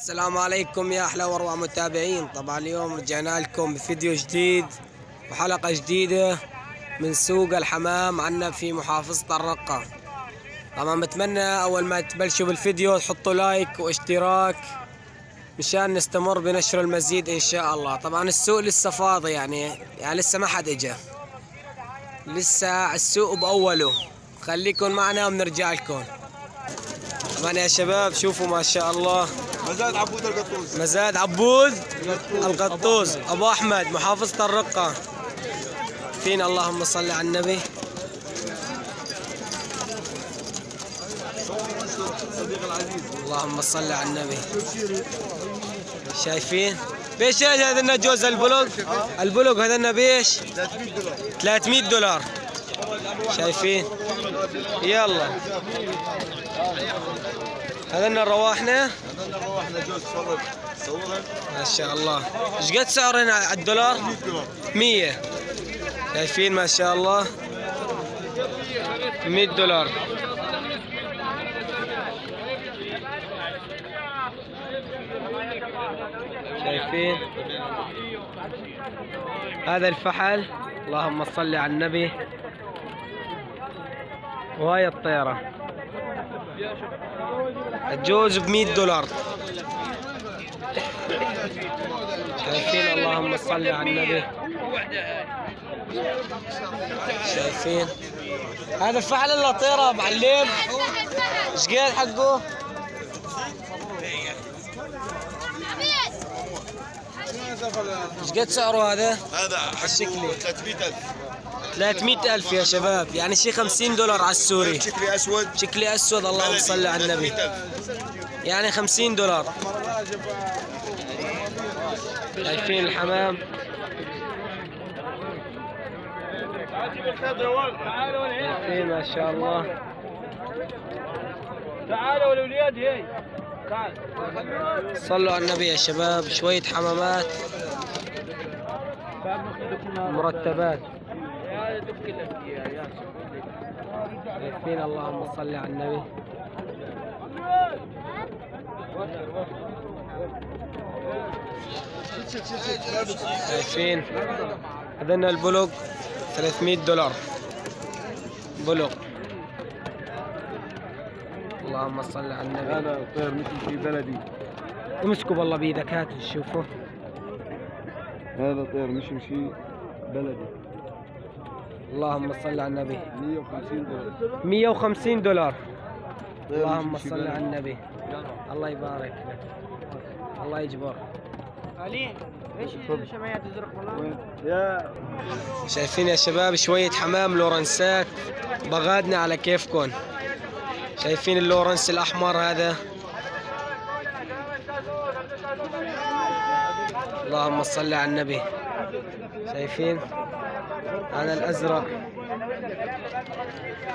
السلام عليكم يا احلى واروع متابعين. طبعا اليوم رجعنا لكم بفيديو جديد وحلقة جديدة من سوق الحمام عنا في محافظة الرقة. طبعا بتمنى اول ما تبلشوا بالفيديو تحطوا لايك واشتراك مشان نستمر بنشر المزيد ان شاء الله. طبعا السوق لسه فاضي يعني لسه ما حد اجا، لسه السوق باوله. خليكم معنا وبنرجع لكم. طبعا يا شباب شوفوا ما شاء الله مزاد عبود القطوز. مزاد عبود القطوز ابو احمد محافظة الرقة. فين اللهم صل على النبي. صديق العزيز اللهم صل على النبي. شايفين بيش هذا جوز البلوغ هذا بيش 300 دولار. شايفين يلا هذا رواحنا جوز فرد صورها ما شاء الله. ايش قد سعر هنا على الدولار؟ 100. شايفين ما شاء الله 100 دولار. شايفين هذا الفحل اللهم صل على النبي، وهاي الطيرة الجوز ب100 دولار. شايفين اللهم صل على النبي. شايفين هذا الفحل اللي طيرة معلم ايش قد حقه؟ ايش قد سعره هذا؟ هذا الشكلي 300,000. 300,000 يا شباب، يعني شي 50 دولار على السوري. شكلي اسود شكلي اسود اللهم صل على النبي، 300,000. يعني 50 دولار. شايفين الحمام شايفين ما شاء الله. تعالوا الاولاد هي تعال صلوا على النبي يا شباب. شوية حمامات مرتبات. شايفين اللهم صل على النبي. شايفين هذا البلوغ 300 دولار بلوغ. اللهم صل على النبي. هذا طير مثل في بلدي. امسكوا بالله بيدك هات شوفوا. هذا طير مشي بلدي. اللهم صل على النبي. 150 دولار. 150 دولار. طير اللهم مشي صل بلدي. على النبي. الله يبارك لك، الله يجبر. علي ايش الشمعيات الزرق والله؟ يا شايفين يا شباب شوية حمام لورنسات بغادنا على كيفكم. شايفين اللورنس الأحمر هذا اللهم صل على النبي. شايفين هذا الأزرق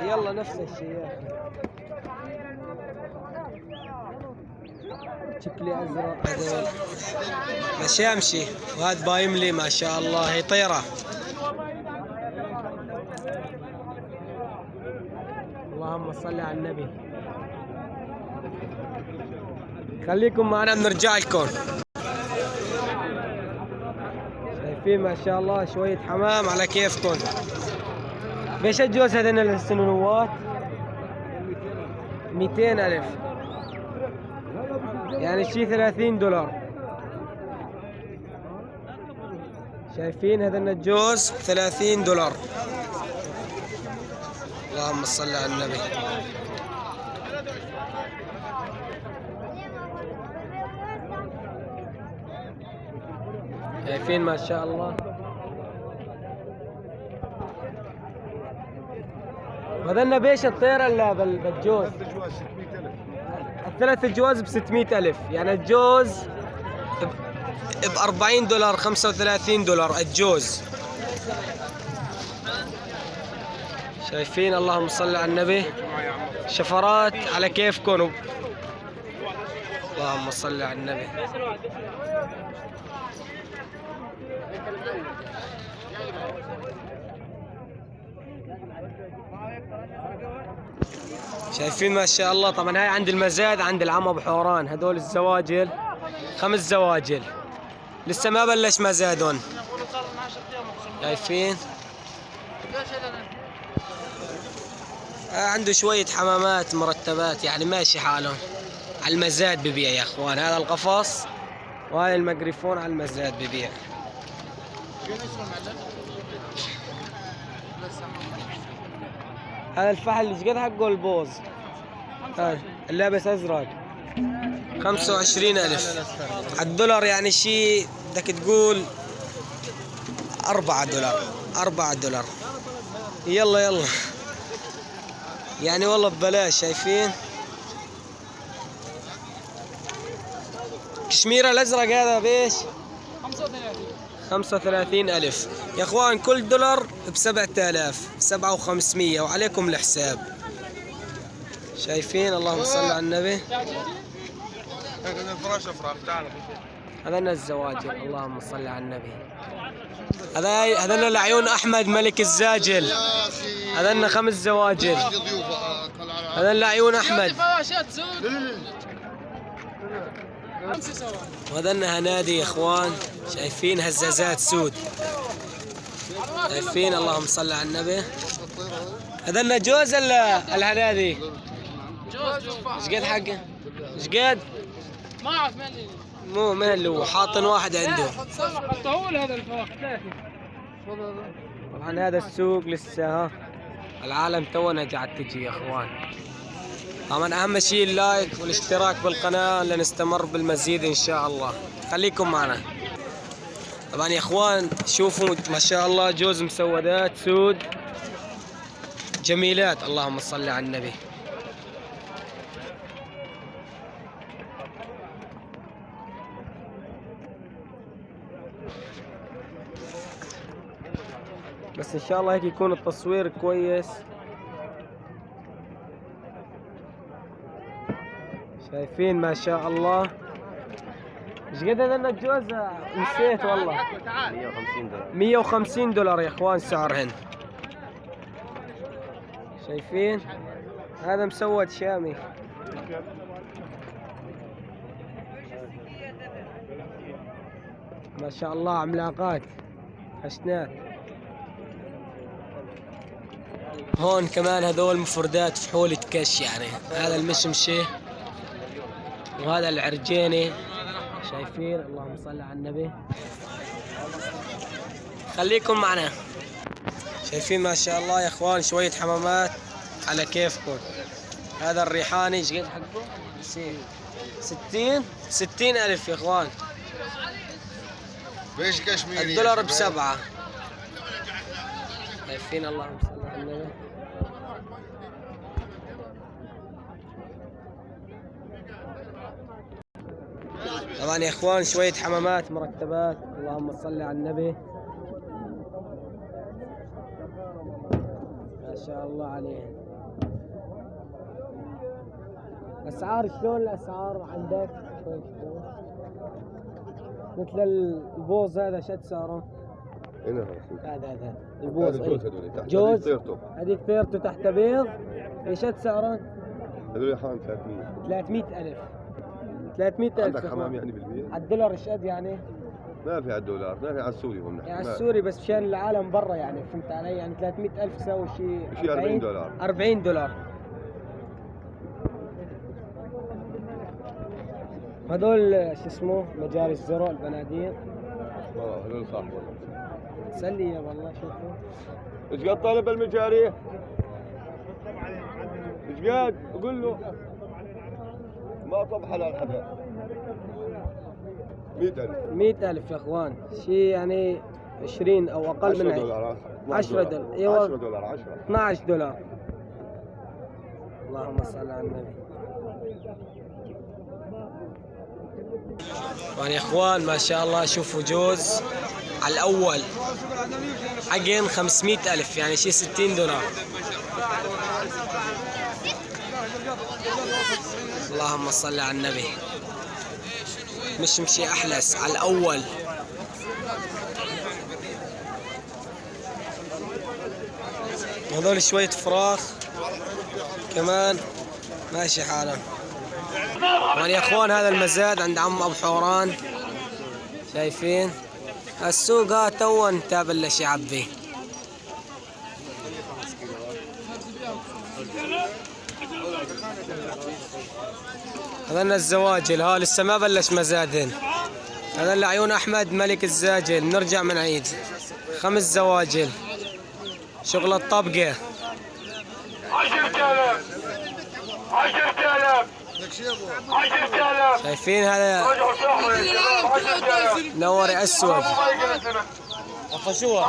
يلا نفس الشيء يا أخي. شكلي أزرق هذول مشامشي، وهذا بايملي ما شاء الله هي طيرة. اللهم صل على النبي. خليكم معنا بنرجع لكم. شايفين ما شاء الله شوية حمام على كيفكم. بيش الجوز هذين السنوات؟ 200,000 يعني شي 30 دولار. شايفين هذا الجوز 30 دولار. اللهم صل على النبي. شايفين ما شاء الله. وهذا بيش الطيرة اللي بالجوز الجواز 600,000. الثلاث الجواز ب600,000، يعني الجوز ب40 دولار 35 دولار الجوز. شايفين اللهم صل على النبي. شفرات على كيفكم. اللهم صل على النبي. شايفين ما شاء الله. طبعا هاي عند المزاد عند العم ابو حوران، هذول الزواجل 5 زواجل لسه ما بلش مزادهم. شايفين عنده شوية حمامات مرتبات يعني ماشي حالهم على المزاد ببيع يا اخوان. هذا القفص وهاي المقرفون على المزاد ببيع. هذا الفحل ايش قد حقه البوز؟ هاي اللابس ازرق 25,000 على الدولار يعني شيء بدك تقول 4 دولار 4 دولار. يلا يعني والله ببلاش. شايفين كشميرة الازرق هذا بيش 35,000 يا اخوان. كل دولار ب7,000 7,500 وعليكم الحساب. شايفين اللهم صل على النبي. هذا الزواجل اللهم صل على النبي. هذا لعيون احمد ملك الزاجل. هذا 5 زواجل. هذا لعيون احمد. وهذا هنادي يا اخوان. شايفين هزازات سود. شايفين اللهم صل على النبي. هذا جوز الهنادي. ايش قد حقه؟ ايش قد؟ ما اعرف مين مو من اللي هو حاطن واحد عنده. الطول هذا الفرق. طبعا هذا السوق لسه ها العالم تونا قاعد تجي يا اخوان. طبعا اهم شيء اللايك والاشتراك بالقناة لنستمر بالمزيد ان شاء الله. خليكم معنا. طبعا يا اخوان شوفوا ما شاء الله جوز مسودات سود جميلات اللهم صل على النبي. بس ان شاء الله هيك يكون التصوير كويس. شايفين ما شاء الله. ايش قد هذا الجوز؟ نسيت والله. 150 دولار 150 دولار يا اخوان سعرهن. شايفين هذا مسود شامي. ما شاء الله عملاقات حشنات. هون كمان هذول مفردات فحولة كش يعني. هذا المشمشة وهذا العرجيني. شايفين اللهم صل على النبي. خليكم معنا. شايفين ما شاء الله يا اخوان شوية حمامات على كيفكم. هذا الريحاني ايش قد حقه؟ 60,000 يا اخوان. بيش كشميري الدولار ب7. شايفين اللهم صل على النبي. طبعا يا اخوان شوية حمامات مرتبات اللهم صل على النبي. ما شاء الله عليهم. اسعار شلون الاسعار عندك؟ مثل البوز هذا شد سعره؟ هذا البوز جوز. هذيك طيرته تحت بيض. شد سعره؟ هذول حام 300,000 300,000. عندك حمام يعني بالبيت؟ على الدولار ايش قد يعني؟ ما في على الدولار، ما في على السوري هم يعني على السوري بس مشان العالم برا يعني. فهمت علي؟ يعني 300,000 يساوي شيء 40 دولار 40 دولار. هذول شو اسمه مجاري الزرع البنادين. والله هذول صح والله. سلي يا والله. شوفوا ايش قد طالب المجاري؟ ايش قد؟ قول له ما طب حلال حدا. 100,000 100,000 يا اخوان. شيء يعني 20 او اقل من 10 دولار 10 دولار. ايوه 10 دولار 10 12 دولار. اللهم صل على النبي. طبعا يا اخوان ما شاء الله شوفوا جوز على الاول حقن 500,000 يعني شيء 60 دولار. اللهم صل على النبي. مشي احلس على الاول. هذول شوية فراخ كمان ماشي حالهم. طبعا يا اخوان هذا المزاد عند عم ابو حوران. شايفين السوق ها تو انت بلش يعبي. هذا الزواجل ها لسه ما بلش مزادهن. هذا اللي عيون احمد ملك الزاجل. نرجع من عيد 5 زواجل شغل الطبقه. 10,000 10,000 10,000. شايفين هذا نور اسود. خشوه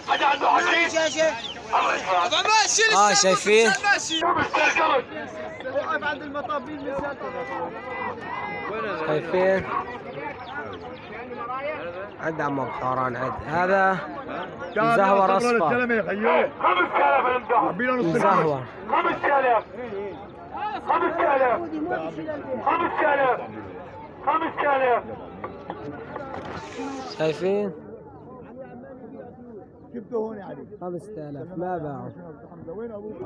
حد عنده حشيش؟ شايفين شايفين عند عم ابو حوران. عد هذا مزهور اصفر. 5,000 مزهور 5,000 5,000 5,000 5,000. شايفين جبته هون علي 5000 ما باعوا. وين ابوك؟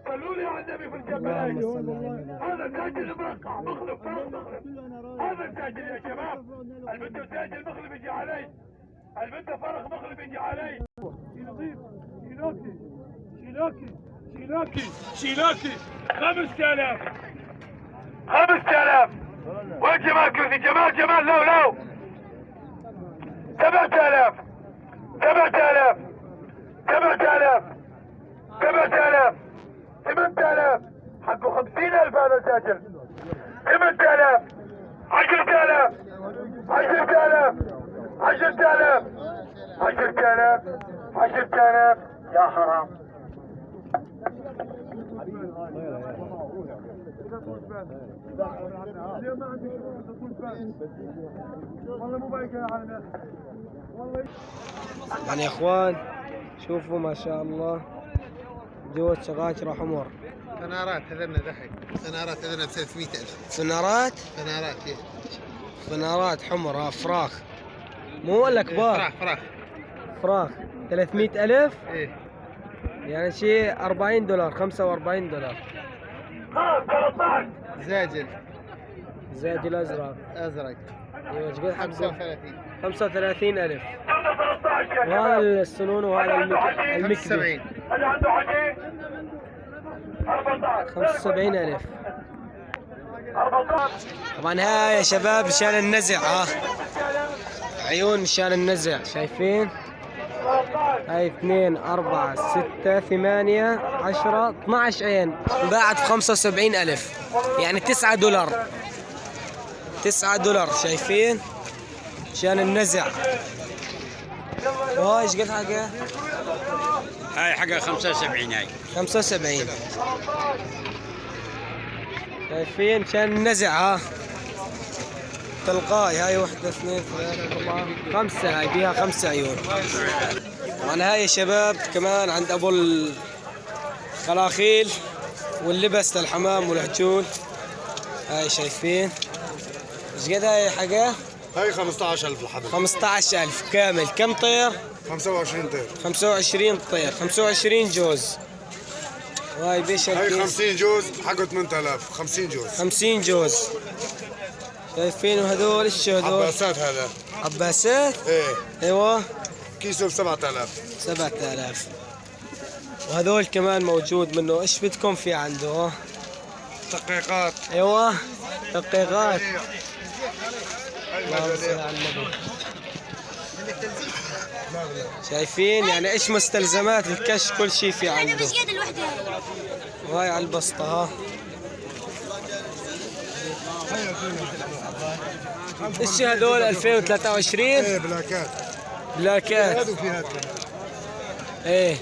صلوا لي على النبي في الجبال. هذا ساجل مرقع مخلب هذا ساجل يا شباب. البنت ساجل مخلب يجي علي. البنت فرخ مخلب يجي علي. شيلاكي 5,000 5,000. وين جمال كرسي؟ جمال لو 7,000 7,000 7,000 7,000 8,000. حقه 50,000 هذا ساجل. 8,000 10,000 10,000 10,000 10,000 10,000. يا حرام. يعني يا اخوان شوفوا ما شاء الله جوز شغاكرة حمر. فنارات هذنا ضحك. فنارات هذنا ب 300,000. فنارات إيه. فنارات حمر فراخ مو ولا كبار؟ فراخ 300,000. ايه يعني شيء $40 $45. 13 زاجل ازرق. ازرق ايوه ايش قد حقه؟ 35 35,000. وهذا السنون وهذا المكبي 75. اللي عنده حكي 14 75,000. 14. طبعا هاي يا شباب مشان النزع عيون مشان النزع. شايفين هاي 2 4 6 8 10 12 عين باعت ب 75,000 يعني $9 $9. شايفين مشان النزع. وهاي ايش قد حقها؟ هاي حقها 75. هاي 75. شايفين مشان النزع ها تلقاي. هاي 1 2 3 4 5. هاي فيها 5 عيون. وانا هاي يا شباب كمان عند ابو الخلاخيل واللبس للحمام والهجول. هاي شايفين ايش قد هاي حقها؟ هاي 15,000 الحبل. 15,000 كامل. كم طير؟ 25 طير. 25 طير 25 جوز. وهاي بيش هاي الكيس 50 جوز حقه 8,000. 50 جوز 50 جوز. شايفين وهذول ايش هذول؟ عباسات هذا. عباسات؟ ايه ايوه كيسه ب 7,000. 7,000. وهذول كمان موجود منه. ايش بدكم في عنده؟ دقيقات. ايوه دقيقات. اللهم صل على النبي. شايفين يعني ايش مستلزمات الكش كل شيء في عنده. وهاي على البسطة ها. ايش هذول 2023؟ ايه بلاكات. بلاكات. هذا وفي هذا ايه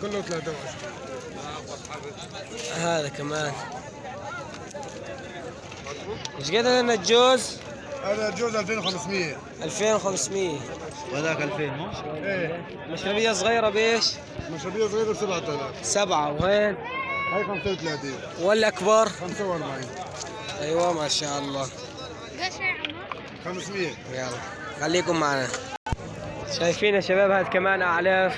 كله 23. هذا كمان. ايش قد هذا الجوز؟ هذا جوز 2500. 2500. وهذاك 2000 مو؟ ايه مشربية صغيرة بإيش؟ مشاريع صغيره ب 7,000. 7. وين؟ هاي 35. والأكبر؟ 45. أيوة ما شاء الله. 500. يلا خليكم معنا. شايفين يا شباب هذا كمان أعلاف.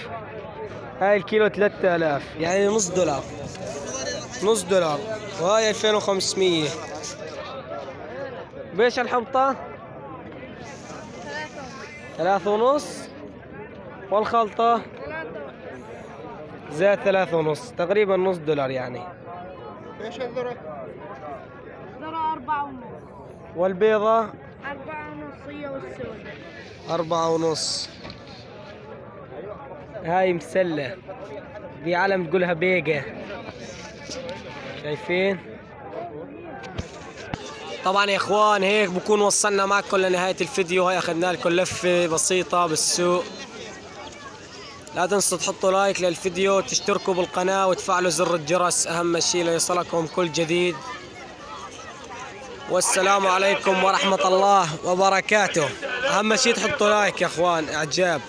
هاي الكيلو 3000 يعني $0.5. $0.5. وهاي 2500. بيش الحبطة؟ 3.5. والخلطة؟ زائد 3.5، تقريبا نص دولار يعني. ايش الذرة؟ ذرة 4.5. والبيضة؟ 4.5 هي والسوداء. 4.5. هاي مسلة، دي علم تقولها بيجا، شايفين؟ طبعا يا اخوان هيك بكون وصلنا معكم لنهاية الفيديو. هاي اخذنا لكم لفة بسيطة بالسوق. لا تنسوا تحطوا لايك للفيديو، تشتركوا بالقناة وتفعلوا زر الجرس اهم شيء ليصلكم كل جديد. والسلام عليكم ورحمة الله وبركاته. اهم شيء تحطوا لايك يا اخوان، اعجاب.